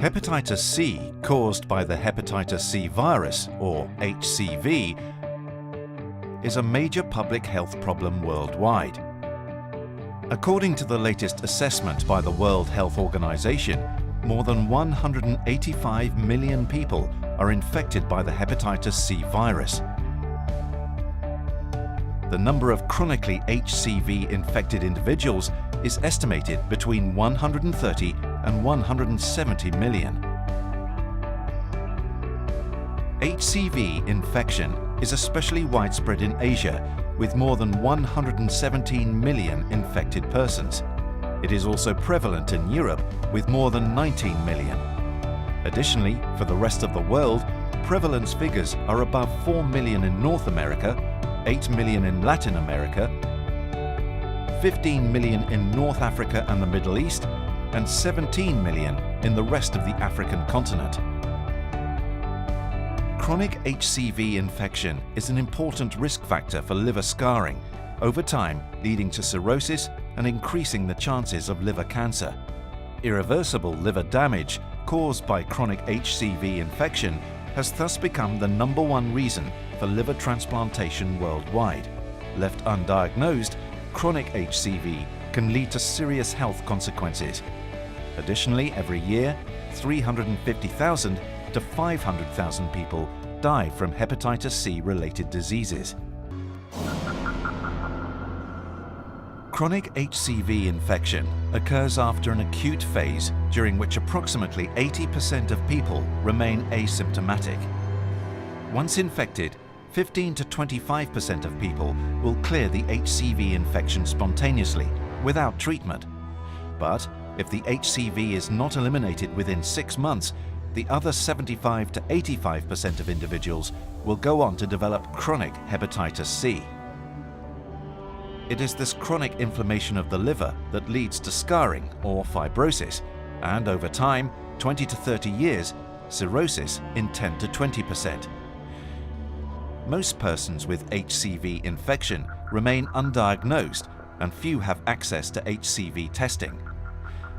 Hepatitis C, caused by the hepatitis C virus, or HCV, is a major public health problem worldwide. According to the latest assessment by the World Health Organization, more than 185 million people are infected by the hepatitis C virus. The number of chronically HCV-infected individuals is estimated between 130 and 170 million. HCV infection is especially widespread in Asia, with more than 117 million infected persons. It is also prevalent in Europe, with more than 19 million. Additionally, for the rest of the world, prevalence figures are above 4 million in North America, 8 million in Latin America, 15 million in North Africa and the Middle East, and 17 million in the rest of the African continent. Chronic HCV infection is an important risk factor for liver scarring, over time leading to cirrhosis and increasing the chances of liver cancer. Irreversible liver damage caused by chronic HCV infection has thus become the #1 reason for liver transplantation worldwide. Left undiagnosed, chronic HCV can lead to serious health consequences. Additionally, every year, 350,000 to 500,000 people die from hepatitis C-related diseases. Chronic HCV infection occurs after an acute phase during which approximately 80% of people remain asymptomatic. Once infected, 15 to 25% of people will clear the HCV infection spontaneously, without treatment. But if the HCV is not eliminated within 6 months, the other 75 to 85% of individuals will go on to develop chronic hepatitis C. It is this chronic inflammation of the liver that leads to scarring or fibrosis, and over time, 20 to 30 years, cirrhosis in 10 to 20%. Most persons with HCV infection remain undiagnosed, and few have access to HCV testing.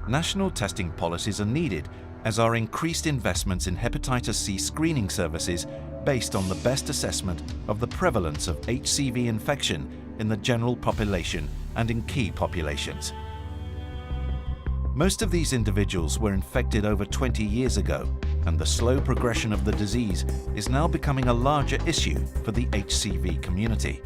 National testing policies are needed, as are increased investments in hepatitis C screening services based on the best assessment of the prevalence of HCV infection in the general population and in key populations. Most of these individuals were infected over 20 years ago, and the slow progression of the disease is now becoming a larger issue for the HCV community.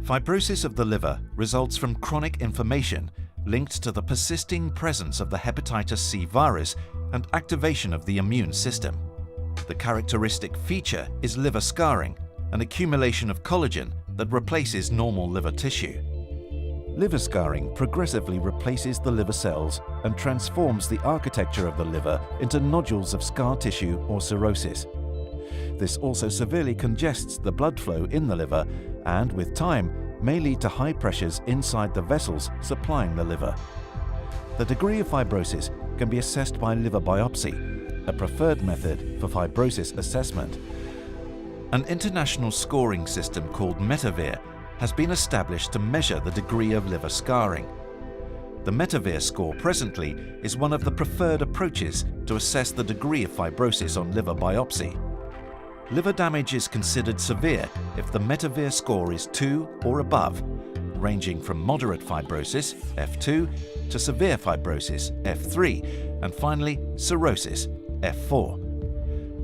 Fibrosis of the liver results from chronic inflammation linked to the persisting presence of the hepatitis C virus and activation of the immune system. The characteristic feature is liver scarring, an accumulation of collagen that replaces normal liver tissue. Liver scarring progressively replaces the liver cells and transforms the architecture of the liver into nodules of scar tissue or cirrhosis. This also severely congests the blood flow in the liver and, with time, may lead to high pressures inside the vessels supplying the liver. The degree of fibrosis can be assessed by liver biopsy, a preferred method for fibrosis assessment. An international scoring system called METAVIR has been established to measure the degree of liver scarring. The METAVIR score presently is one of the preferred approaches to assess the degree of fibrosis on liver biopsy. Liver damage is considered severe if the METAVIR score is 2 or above, ranging from moderate fibrosis, F2, to severe fibrosis, F3, and finally cirrhosis, F4.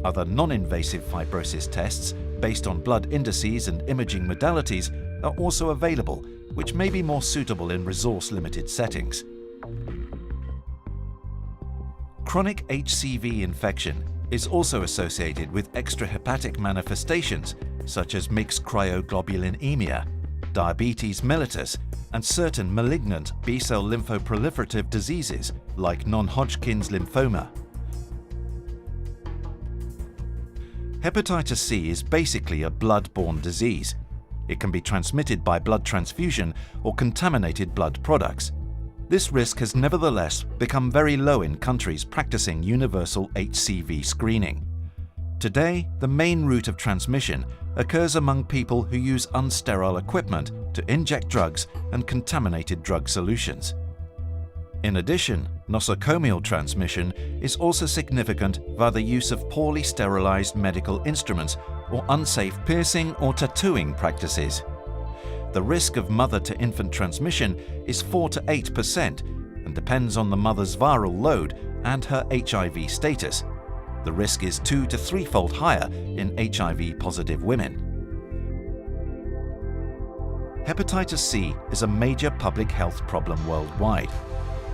Other non-invasive fibrosis tests based on blood indices and imaging modalities are also available, which may be more suitable in resource-limited settings. Chronic HCV infection is also associated with extrahepatic manifestations, such as mixed cryoglobulinemia, diabetes mellitus, and certain malignant B-cell lymphoproliferative diseases like non-Hodgkin's lymphoma. Hepatitis C is basically a blood-borne disease. It can be transmitted by blood transfusion or contaminated blood products. This risk has nevertheless become very low in countries practicing universal HCV screening. Today, the main route of transmission occurs among people who use unsterile equipment to inject drugs and contaminated drug solutions. In addition, nosocomial transmission is also significant via the use of poorly sterilized medical instruments or unsafe piercing or tattooing practices. The risk of mother-to-infant transmission is 4 to 8% and depends on the mother's viral load and her HIV status. The risk is 2 to 3-fold higher in HIV-positive women. Hepatitis C is a major public health problem worldwide.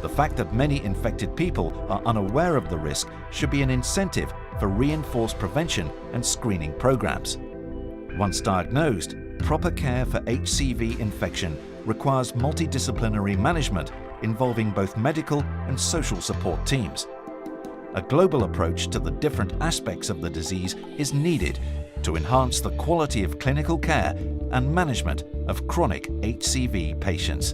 The fact that many infected people are unaware of the risk should be an incentive for reinforced prevention and screening programs. Once diagnosed, proper care for HCV infection requires multidisciplinary management involving both medical and social support teams. A global approach to the different aspects of the disease is needed to enhance the quality of clinical care and management of chronic HCV patients.